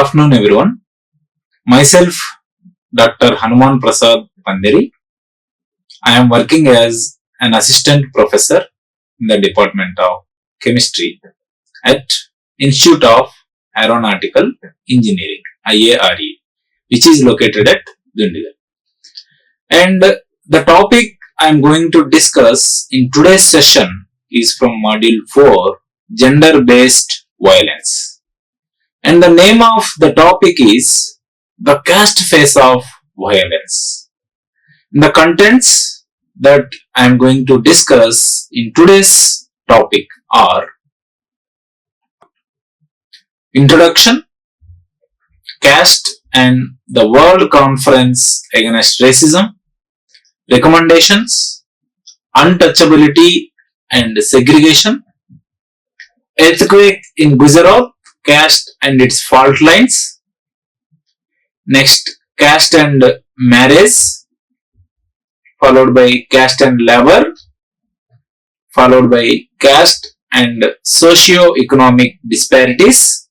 afternoon, everyone. Myself, Dr. Hanuman Prasad Panderi. I am working as an assistant professor in the Department of Chemistry at Institute of Aeronautical Engineering, IARE, which is located at Dundigal. And the topic I am going to discuss in today's session is from Module 4, Gender-Based Violence. And the name of the topic is the caste phase of violence. The contents that I am going to discuss in today's topic are Introduction, Caste and the World Conference Against Racism, Recommendations, Untouchability and Segregation, Earthquake in Gujarat, Caste and its fault lines. Next, caste and marriage, followed by caste and labor, followed by caste and socio-economic disparities,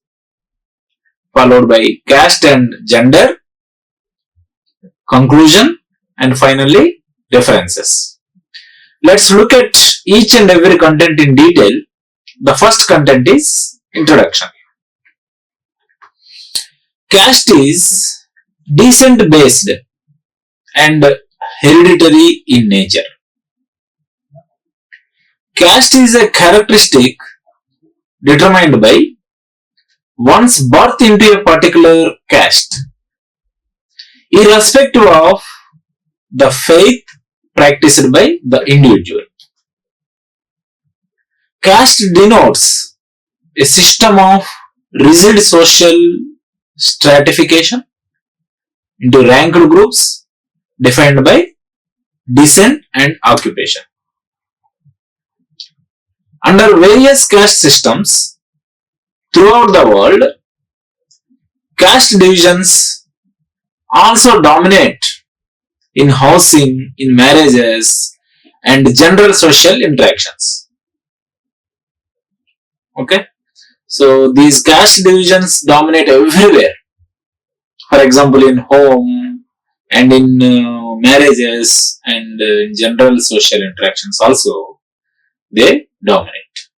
followed by caste and gender, conclusion, and finally references. Let's look at each and every content in detail. The first content is introduction. Caste is descent based and hereditary in nature. Caste is a characteristic determined by one's birth into a particular caste, irrespective of the faith practiced by the individual. Caste denotes a system of rigid social stratification into ranked groups defined by descent and occupation. Under various caste systems throughout the world, caste divisions also dominate in housing, in marriages, and general social interactions. Okay? So these caste divisions dominate everywhere. For example, in home and in marriages and in general social interactions also, they dominate.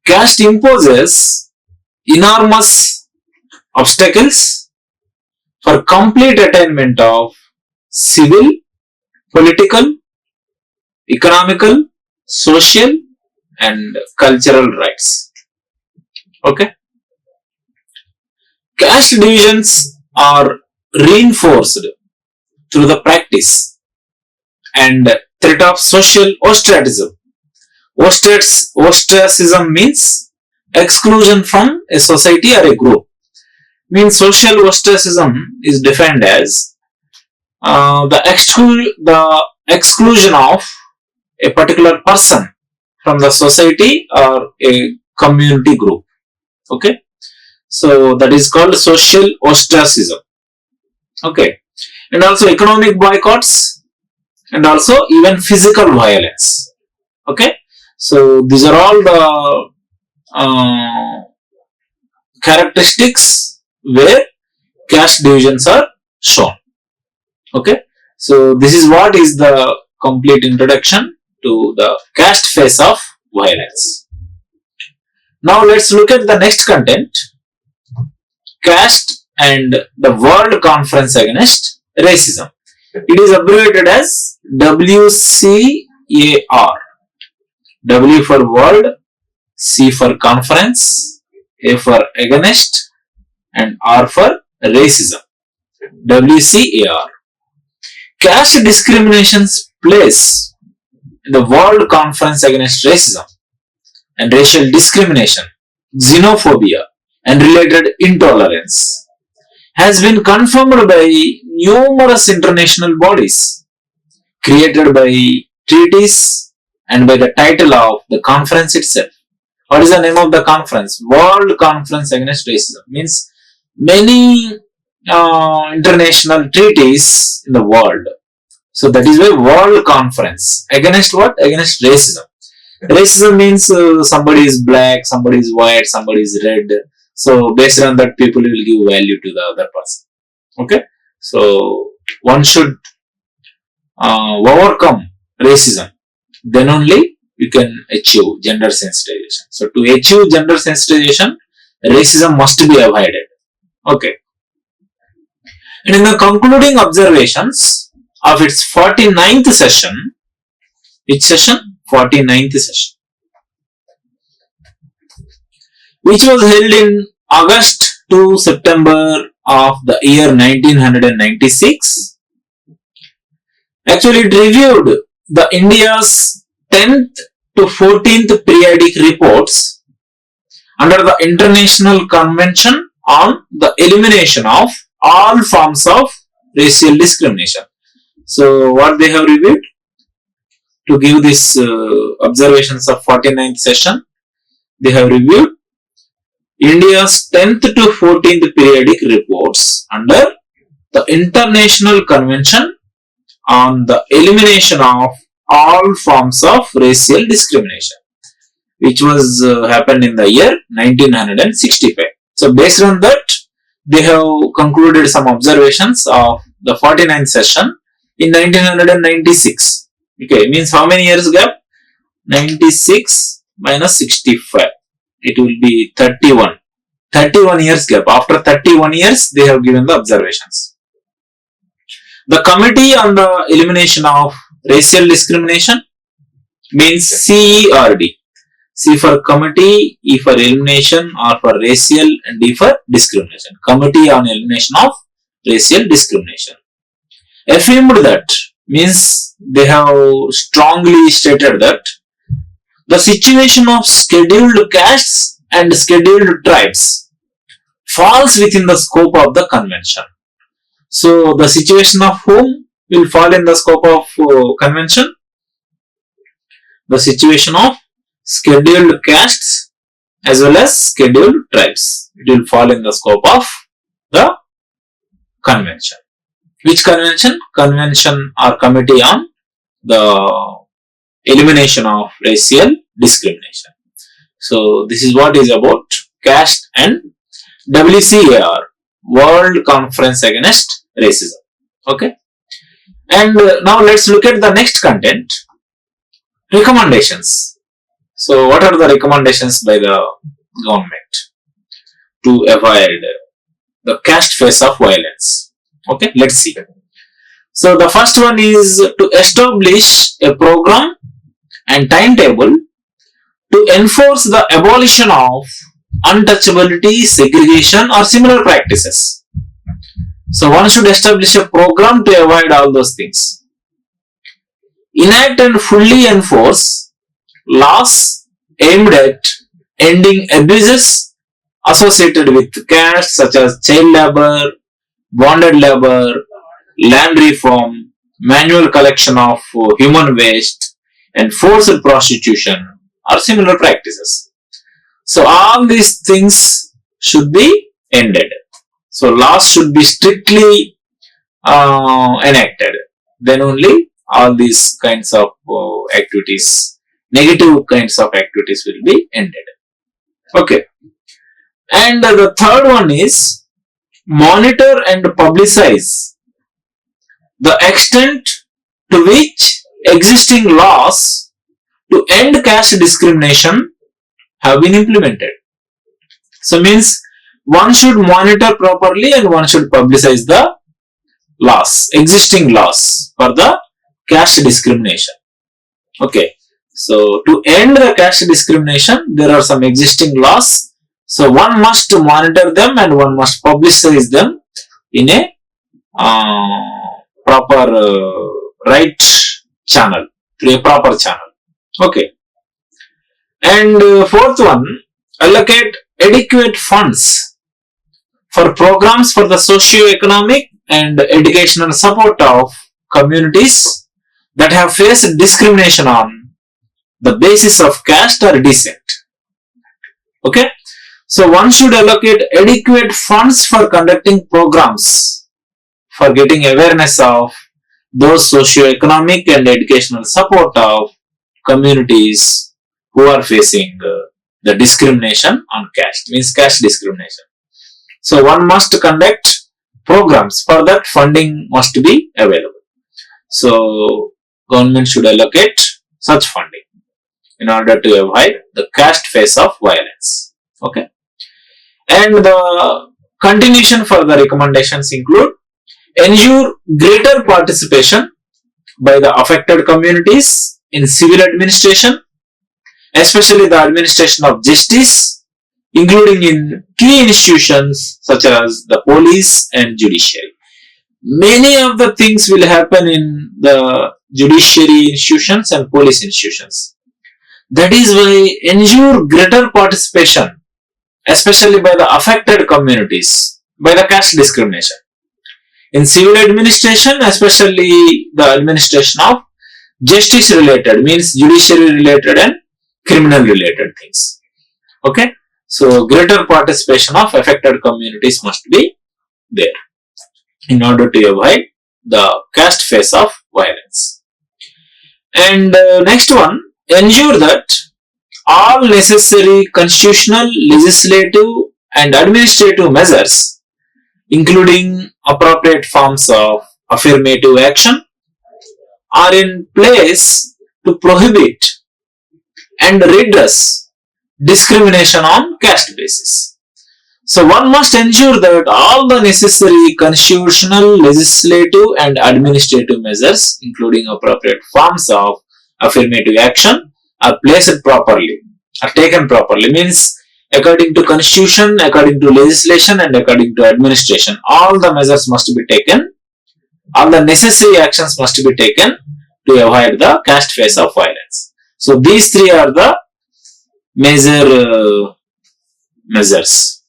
Caste imposes enormous obstacles for complete attainment of civil, political, economical, social, and cultural rights. Okay. Caste divisions are reinforced through the practice and threat of social ostracism. Ostracism means exclusion from a society or a group. Means social ostracism is defined as the exclusion of a particular person from the society or a community group. Okay, so that is called social ostracism. Okay, and also economic boycotts and also even physical violence. Okay, so these are all the characteristics where caste divisions are shown. Okay, so this is what is the complete introduction to the caste phase of violence. Now let's look at the next content, Caste and the World Conference Against Racism. It is abbreviated as WCAR. W for World, C for Conference, A for Against, and R for Racism. WCAR. Caste discrimination's place in the World Conference Against Racism and racial discrimination, xenophobia, and related intolerance has been confirmed by numerous international bodies created by treaties and by the title of the conference itself. What is the name of the conference? World Conference Against Racism. Means many international treaties in the world. So that is why World Conference. Against what? Against racism. Racism means somebody is black, somebody is white, somebody is red, So based on that, people will give value to the other person. Okay. So one should overcome racism. Then only you can achieve gender sensitization. So to achieve gender sensitization, racism must be avoided. Okay. And in the concluding observations of its 49th session, which session? 49th session, which was held in August to September of the year 1996. Actually, it reviewed the India's 10th to 14th periodic reports under the International Convention on the Elimination of all forms of racial discrimination. So, what they have reviewed? To give this observations of 49th session, they have reviewed India's 10th to 14th periodic reports under the International Convention on the Elimination of all forms of racial discrimination, which was happened in the year 1965. So based on that, they have concluded some observations of the 49th session in 1996. Okay, means how many years gap? 96 minus 65. It will be 31. 31 years gap. After 31 years, they have given the observations. The Committee on the Elimination of Racial Discrimination means CERD. C for Committee, E for Elimination, R for Racial, and D for Discrimination. Committee on Elimination of Racial Discrimination. Affirmed that means they have strongly stated that the situation of scheduled castes and scheduled tribes falls within the scope of the convention. So the situation of whom will fall in the scope of convention? The situation of scheduled castes as well as scheduled tribes. It will fall in the scope of the convention. Which convention? Convention or Committee on the Elimination of Racial Discrimination. So this is what is about caste and WCAR, World Conference Against Racism. Okay. And now let's look at the next content. Recommendations. So what are the recommendations by the government to avoid the caste phase of violence? Okay, let's see. So the first one is to establish a program and timetable to enforce the abolition of untouchability, segregation or similar practices. So one should establish a program to avoid all those things. Enact and fully enforce laws aimed at ending abuses associated with caste such as child labor, bonded labor, land reform, manual collection of human waste, and forced prostitution or similar practices. So all these things should be ended. So laws should be strictly enacted. Then only all these kinds of activities, negative kinds of activities will be ended. Okay. And the third one is monitor and publicize the extent to which existing laws to end caste discrimination have been implemented. So means one should monitor properly and one should publicize the laws, existing laws for the caste discrimination. Okay. So to end the caste discrimination, there are some existing laws. So one must monitor them and one must publicize them in a proper right channel, through a proper channel. Okay. And fourth one, allocate adequate funds for programs for the socio-economic and educational support of communities that have faced discrimination on the basis of caste or descent. Okay. So one should allocate adequate funds for conducting programs for getting awareness of those socio-economic and educational support of communities who are facing the discrimination on caste, means caste discrimination. So one must conduct programs. For that, funding must be available. So government should allocate such funding in order to avoid the caste phase of violence. Okay. And the continuation for the recommendations include: ensure greater participation by the affected communities in civil administration, especially the administration of justice, including in key institutions such as the police and judiciary. Many of the things will happen in the judiciary institutions and police institutions. That is why ensure greater participation, especially by the affected communities, by the caste discrimination. In civil administration, especially the administration of justice related, means judiciary related and criminal related things. Okay. So greater participation of affected communities must be there in order to avoid the caste phase of violence. And next one, ensure that all necessary constitutional, legislative and administrative measures, including appropriate forms of affirmative action, are in place to prohibit and redress discrimination on caste basis. So one must ensure that all the necessary constitutional, legislative and administrative measures, including appropriate forms of affirmative action, are placed properly, are taken properly, means according to constitution, according to legislation and according to administration, all the measures must be taken, all the necessary actions must be taken to avoid the caste phase of violence. So these three are the major measures.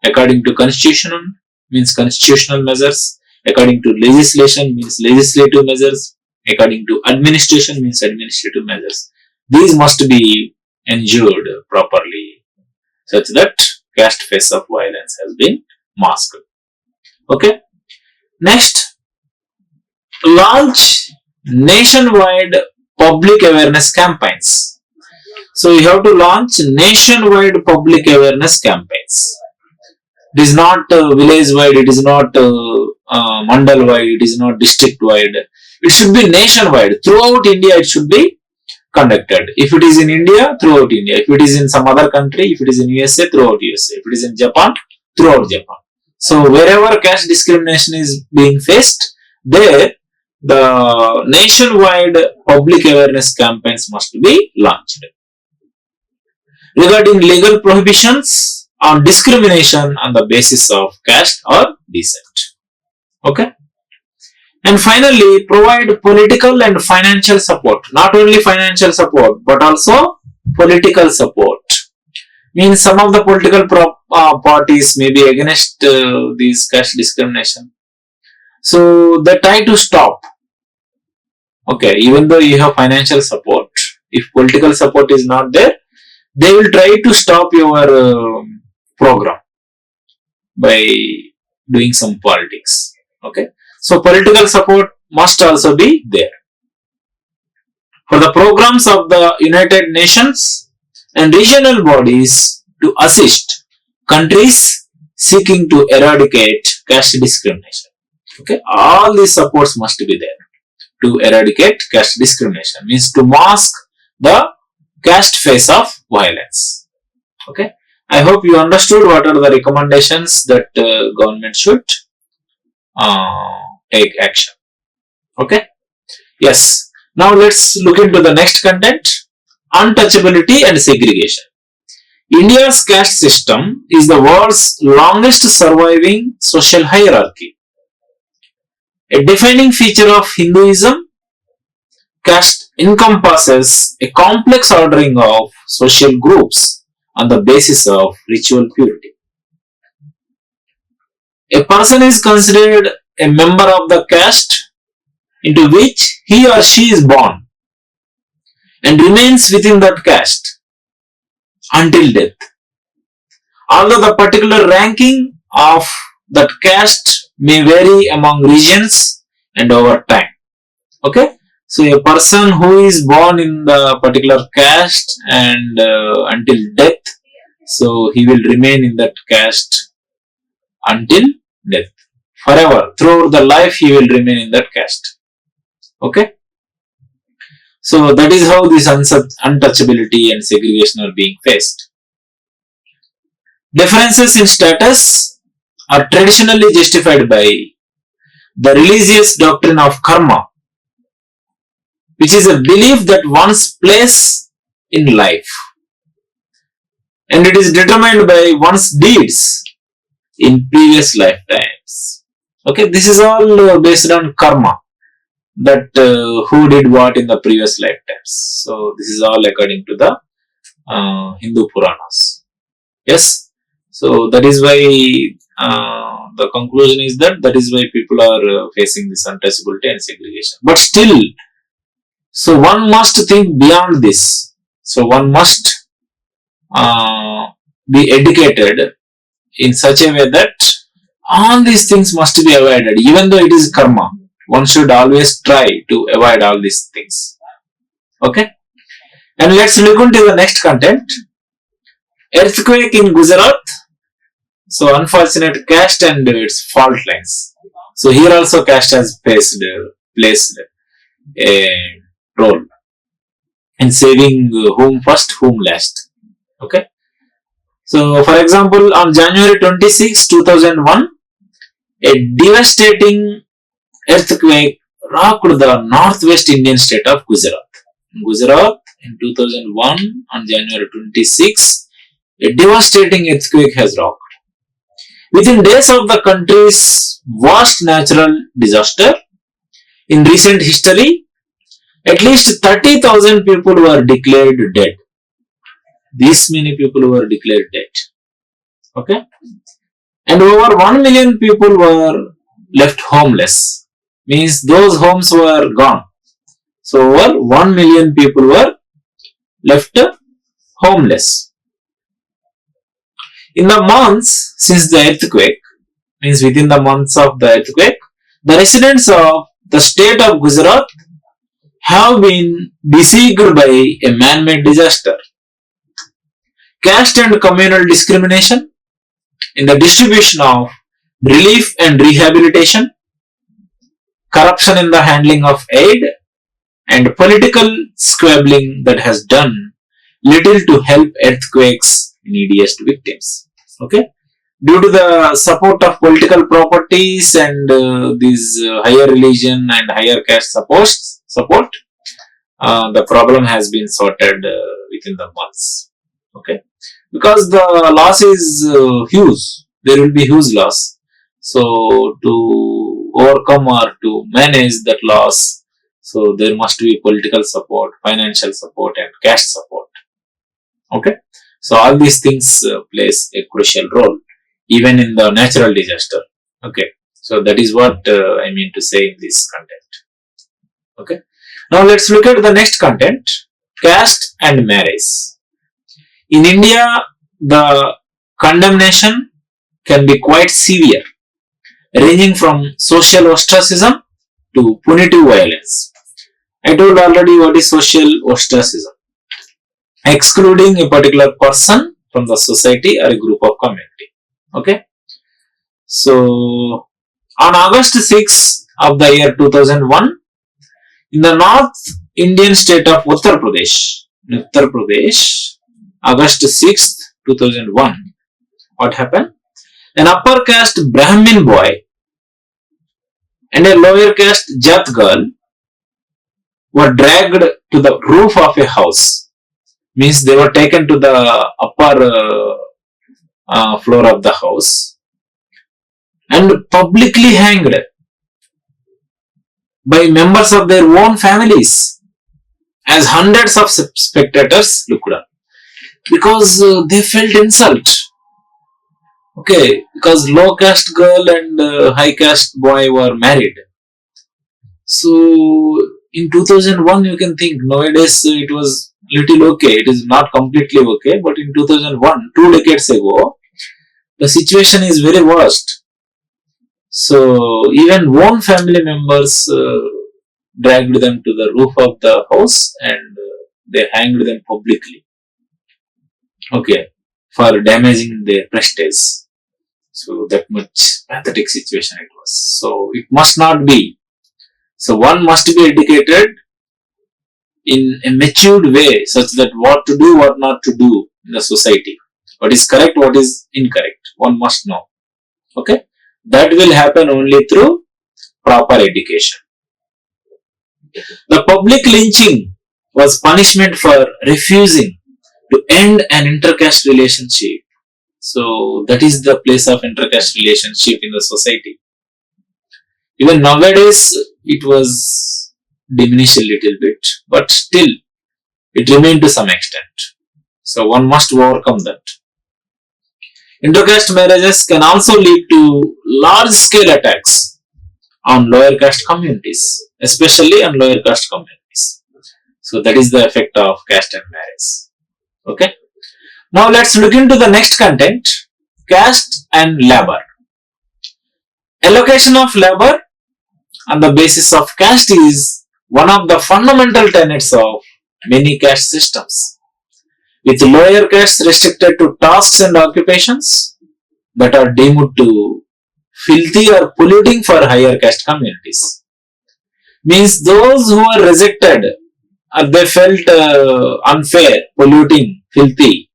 According to constitution means constitutional measures, according to legislation means legislative measures, according to administration means administrative measures. These must be ensured properly such that caste phase of violence has been masked. Okay. Next, launch nationwide public awareness campaigns. So you have to launch nationwide public awareness campaigns. It is not village wide, it is not mandal wide, it is not district wide. It should be nationwide. Throughout India it should be conducted. If it is in India, throughout India. If it is in some other country, if it is in USA, throughout USA. If it is in Japan, throughout Japan. So wherever caste discrimination is being faced, there the nationwide public awareness campaigns must be launched. Regarding legal prohibitions on discrimination on the basis of caste or descent. Okay. And finally, provide political and financial support. Not only financial support, but also political support. Means some of the political parties may be against these caste discrimination. So they try to stop. Okay, even though you have financial support, if political support is not there, they will try to stop your program by doing some politics. Okay. So political support must also be there. For the programs of the United Nations and regional bodies to assist countries seeking to eradicate caste discrimination. Okay, all these supports must be there to eradicate caste discrimination, means to mask the caste phase of violence. Okay, I hope you understood what are the recommendations that government should take action. Okay. Yes. Now let's look into the next content: untouchability and segregation. India's caste system is the world's longest surviving social hierarchy. A defining feature of Hinduism, caste encompasses a complex ordering of social groups on the basis of ritual purity. A person is considered a member of the caste into which he or she is born and remains within that caste until death. Although the particular ranking of that caste may vary among regions and over time. Okay, so a person who is born in the particular caste and until death, So he will remain in that caste until death. Forever. Throughout the life he will remain in that caste. Okay. So that is how this untouchability and segregation are being faced. Differences in status are traditionally justified by the religious doctrine of karma, which is a belief that one's place in life, and it is determined by one's deeds in previous lifetimes. Okay, this is all based on karma, that who did what in the previous lifetimes. So this is all according to the Hindu Puranas. Yes, so that is why the conclusion is that is why people are facing this untouchability and segregation. But still, so one must think beyond this. So one must be educated in such a way that all these things must be avoided, even though it is karma. One should always try to avoid all these things. Okay, and let's look into the next content. Earthquake in Gujarat. So unfortunate caste and its fault lines. So here also caste has placed a role in saving whom first, whom last. Okay. So for example, on January 26, 2001, a devastating earthquake rocked the northwest Indian state of Gujarat. In Gujarat in 2001 on January 26, a devastating earthquake has rocked. Within days of the country's worst natural disaster in recent history, at least 30,000 people were declared dead. These many people were declared dead. Okay? And over 1 million people were left homeless. Means those homes were gone. So over 1 million people were left homeless. In the months since the earthquake, means within the months of the earthquake, the residents of the state of Gujarat have been besieged by a man-made disaster. Caste and communal discrimination in the distribution of relief and rehabilitation, corruption in the handling of aid, and political squabbling that has done little to help earthquakes' neediest victims. Okay, due to the support of political properties and these higher religion and higher caste support, the problem has been sorted within the months. Okay, because the loss is huge, there will be huge loss. So to overcome or to manage that loss, so there must be political support, financial support, and cash support. Okay, so all these things plays a crucial role even in the natural disaster. Okay, so that is what I mean to say in this content. Okay, now let's look at the next content: caste and marriage. In India, the condemnation can be quite severe, ranging from social ostracism to punitive violence. I told already what is social ostracism: excluding a particular person from the society or a group of community. Okay, so on August 6 of the year 2001, in the North Indian state of Uttar Pradesh, August 6th, 2001, what happened? An upper caste Brahmin boy and a lower caste Jat girl were dragged to the roof of a house. Means they were taken to the upper floor of the house and publicly hanged by members of their own families, as hundreds of spectators looked on, because they felt insult. Okay, because low caste girl and high caste boy were married. So in 2001, you can think nowadays it was little okay. It is not completely okay, but in 2001, 2 decades ago, the situation is very worst. So even one family members dragged them to the roof of the house and they hanged them publicly. Okay. for damaging their prestige. So that much pathetic situation it was. So it must not be. So one must be educated in a matured way such that what to do, what not to do in the society. What is correct, what is incorrect. One must know. Okay. That will happen only through proper education. The public lynching was punishment for refusing to end an intercaste relationship. So that is the place of intercaste relationship in the society. Even nowadays it was diminished a little bit, but still it remained to some extent. So one must overcome that. Intercaste marriages can also lead to large scale attacks on lower caste communities, especially on lower caste communities. So that is the effect of caste and marriage. Okay. Now let's look into the next content, caste and labor. Allocation of labor on the basis of caste is one of the fundamental tenets of many caste systems, with lower caste restricted to tasks and occupations that are deemed to filthy or polluting for higher caste communities. Means those who are rejected or they felt unfair, polluting, filthy,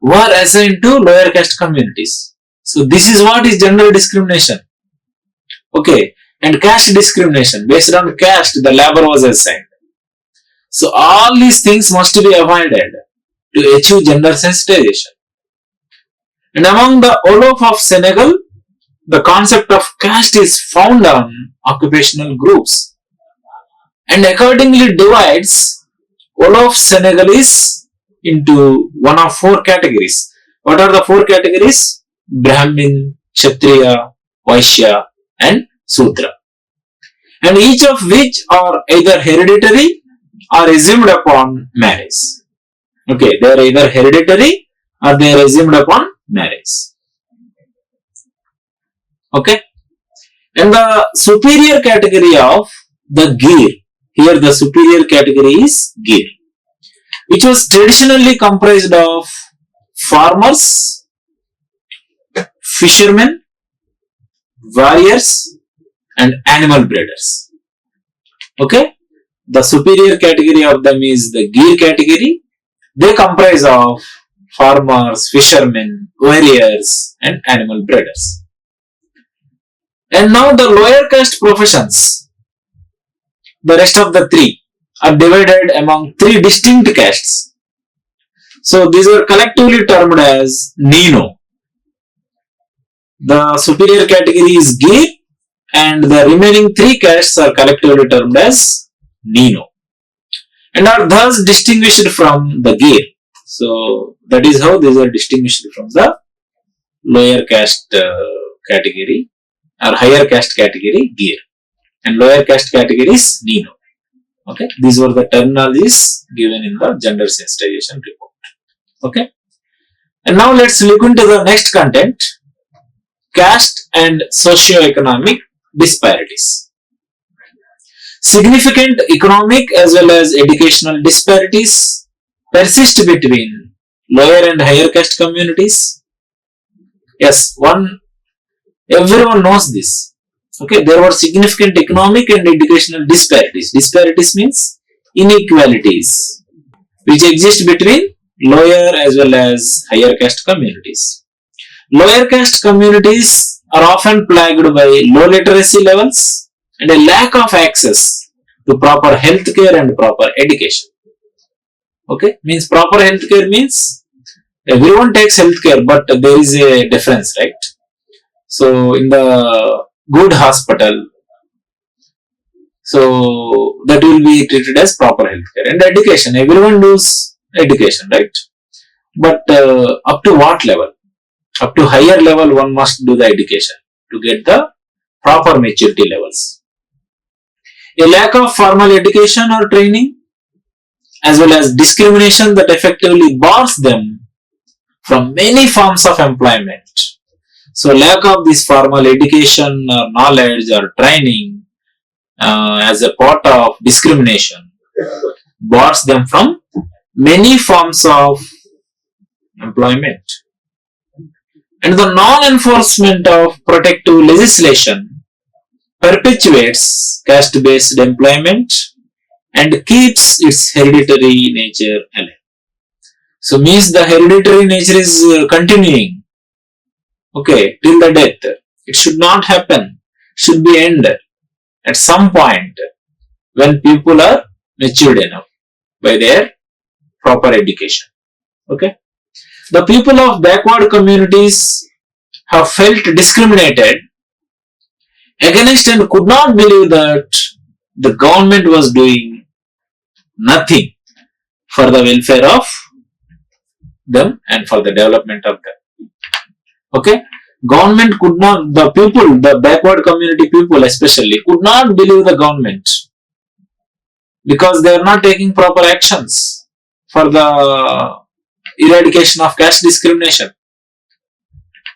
were assigned to lower caste communities. So this is what is gender discrimination. Okay, and caste discrimination. Based on caste, the labor was assigned. So all these things must be avoided to achieve gender sensitization. And among the Olof of Senegal, the concept of caste is found on occupational groups and accordingly divides Olof Senegalese into one of four categories. What are the four categories? Brahmin, Kshatriya, Vaishya and Sudra. And each of which are either hereditary or assumed upon marriage. Okay, they are either hereditary or they are assumed upon marriage. Okay. And the superior category of the Gir, here the superior category is Gir, which was traditionally comprised of farmers, fishermen, warriors and animal breeders. Okay. The superior category of them is the Gir category. They comprise of farmers, fishermen, warriors and animal breeders. And now the lower caste professions, the rest of the three, are divided among three distinct castes. So these are collectively termed as Nino. The superior category is Gir and the remaining three castes are collectively termed as Nino and are thus distinguished from the Gir. So that is how these are distinguished from the lower caste category or higher caste category Gir and lower caste category is Nino. Okay, these were the terminologies given in the gender sensitization report. Okay, and now let's look into the next content, caste and socio-economic disparities. Significant economic as well as educational disparities persist between lower and higher caste communities. Yes, everyone knows this. Okay, there were significant economic and educational disparities. Disparities means inequalities which exist between lower as well as higher caste communities. Lower caste communities are often plagued by low literacy levels and a lack of access to proper healthcare and proper education. Okay, means proper healthcare means everyone takes healthcare, but there is a difference, right? So in the good hospital, so that will be treated as proper healthcare. And education, everyone does education, right? But up to what level? Up to higher level one must do the education to get the proper maturity levels. A lack of formal education or training as well as discrimination that effectively bars them from many forms of employment. So lack of this formal education or knowledge or training as a part of discrimination bars them from many forms of employment. And the non-enforcement of protective legislation perpetuates caste-based employment and keeps its hereditary nature alive. So means the hereditary nature is continuing, okay, till the death. It should not happen, should be ended at some point when people are matured enough by their proper education. Okay. The people of backward communities have felt discriminated against and could not believe that the government was doing nothing for the welfare of them and for the development of them. Okay. Government could not, the people, the backward community people especially, could not believe the government because they are not taking proper actions for the eradication of caste discrimination.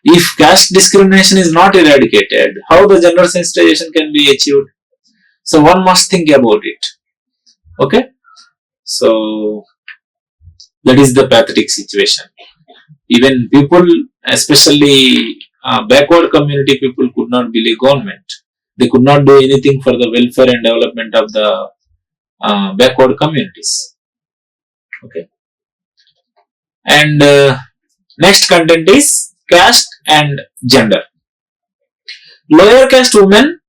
If caste discrimination is not eradicated, how the gender sensitization can be achieved? So one must think about it. Okay. So that is the pathetic situation. Even people, especially backward community people, could not believe government. They could not do anything for the welfare and development of the backward communities. Okay. And next content is caste and gender. Lower caste women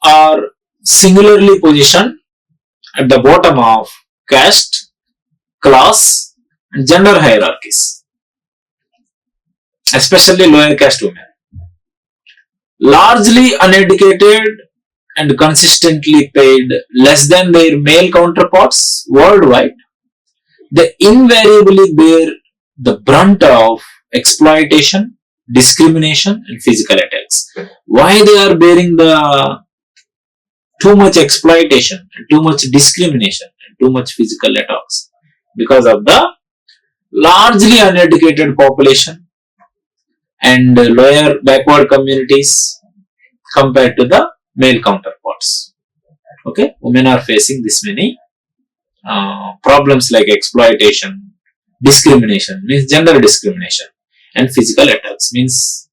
are singularly positioned at the bottom of caste, class, and gender hierarchies, especially lower caste women. Largely uneducated and consistently paid less than their male counterparts worldwide, they invariably bear the brunt of exploitation, discrimination, and physical attacks. Why they are bearing the too much exploitation, and too much discrimination, and too much physical attacks? Because of the largely uneducated population and lower backward communities compared to the male counterparts. Okay, women are facing this many problems like exploitation, discrimination means gender discrimination, and physical attacks means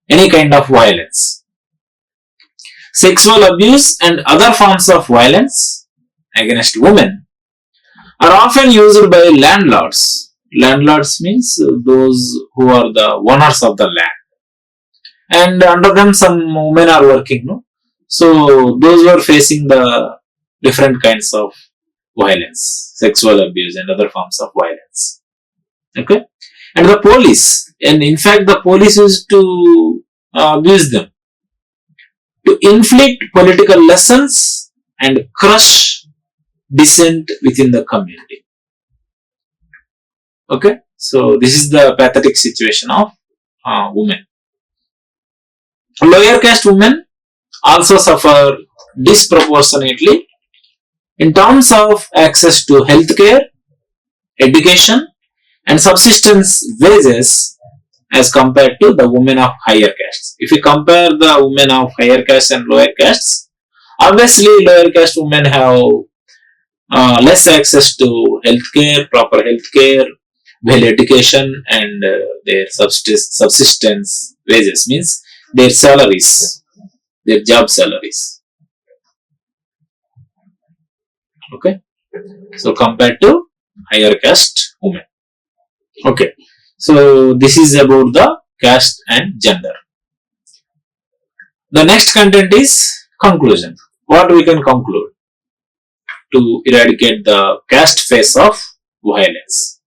any kind of violence. Sexual abuse and other forms of violence against women are often used by landlords. Landlords means those who are the owners of the land, and under them some women are working. No? So those who are facing the different kinds of violence, sexual abuse and other forms of violence. Okay, and the police, and in fact the police used to abuse them to inflict political lessons and crush dissent within the community. Okay, so this is the pathetic situation of women. Lower caste women also suffer disproportionately in terms of access to healthcare, education, and subsistence wages as compared to the women of higher castes. If you compare the women of higher castes and lower castes, obviously lower caste women have less access to healthcare, proper healthcare, well education, and their subsistence wages means their salaries, their job salaries. Okay, so compared to higher caste women. Okay, so this is about the caste and gender. The next content is conclusion. What we can conclude to eradicate the caste phase of violence?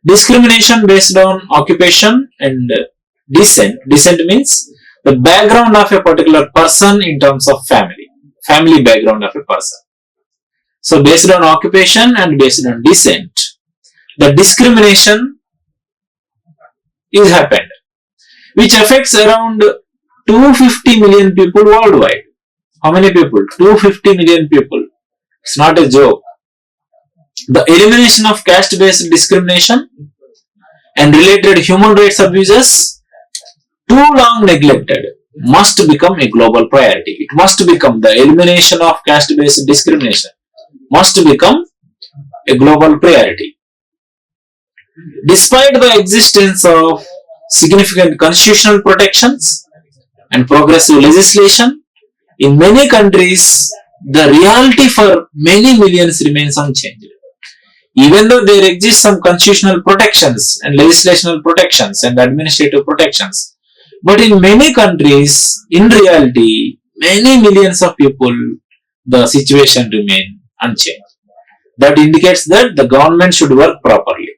Discrimination based on occupation and descent. Descent means the background of a particular person in terms of family background of a person. So based on occupation and based on descent, the discrimination is happened, which affects around 250 million people worldwide. How many people? 250 million people. It's not a joke. The elimination of caste-based discrimination and related human rights abuses, too long neglected, must become a global priority. It must become the elimination of caste-based discrimination must become a global priority. Despite the existence of significant constitutional protections and progressive legislation, in many countries, the reality for many millions remains unchanged. Even though there exist some constitutional protections and legislational protections and administrative protections, but in many countries, in reality, many millions of people, the situation remain unchanged. That indicates that the government should work properly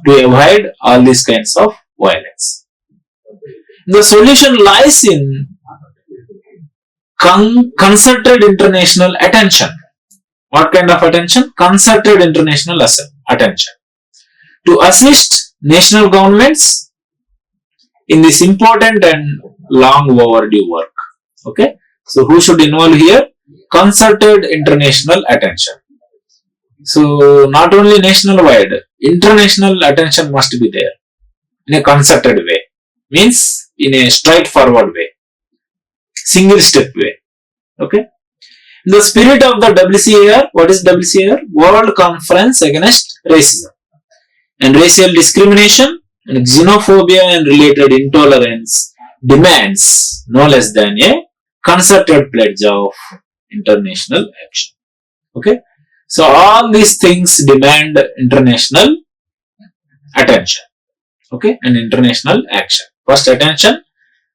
to avoid all these kinds of violence. The solution lies in concerted international attention. What kind of attention? Concerted international attention to assist national governments in this important and long overdue work. Okay, so who should involve here? Concerted international attention. So not only national wide, international attention must be there in a concerted way, means in a straightforward way, single step way. Okay. In the spirit of the WCAR, what is WCAR? World Conference Against Racism and Racial Discrimination and Xenophobia and Related Intolerance demands no less than a concerted pledge of international action. Okay. So all these things demand international attention. Okay, and international action. First attention.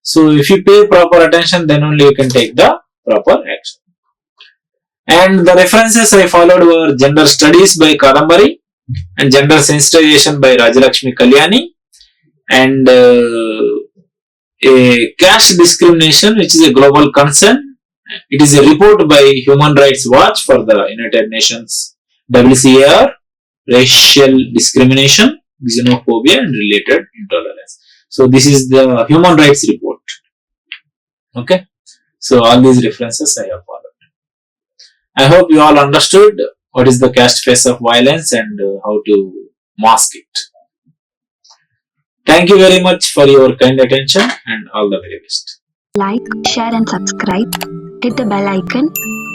So if you pay proper attention, then only you can take the proper action. And the references I followed were Gender Studies by Kadambari and Gender Sensitization by Rajalakshmi Kalyani and a caste discrimination, which is a global concern. It is a report by Human Rights Watch for the United Nations WCAR, racial discrimination, xenophobia and related intolerance. So this is the human rights report. Okay. So all these references I have followed. I hope you all understood what is the caste face of violence and how to mask it. Thank you very much for your kind attention and all the very best. Like, share and subscribe. Hit the bell icon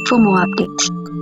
for more updates.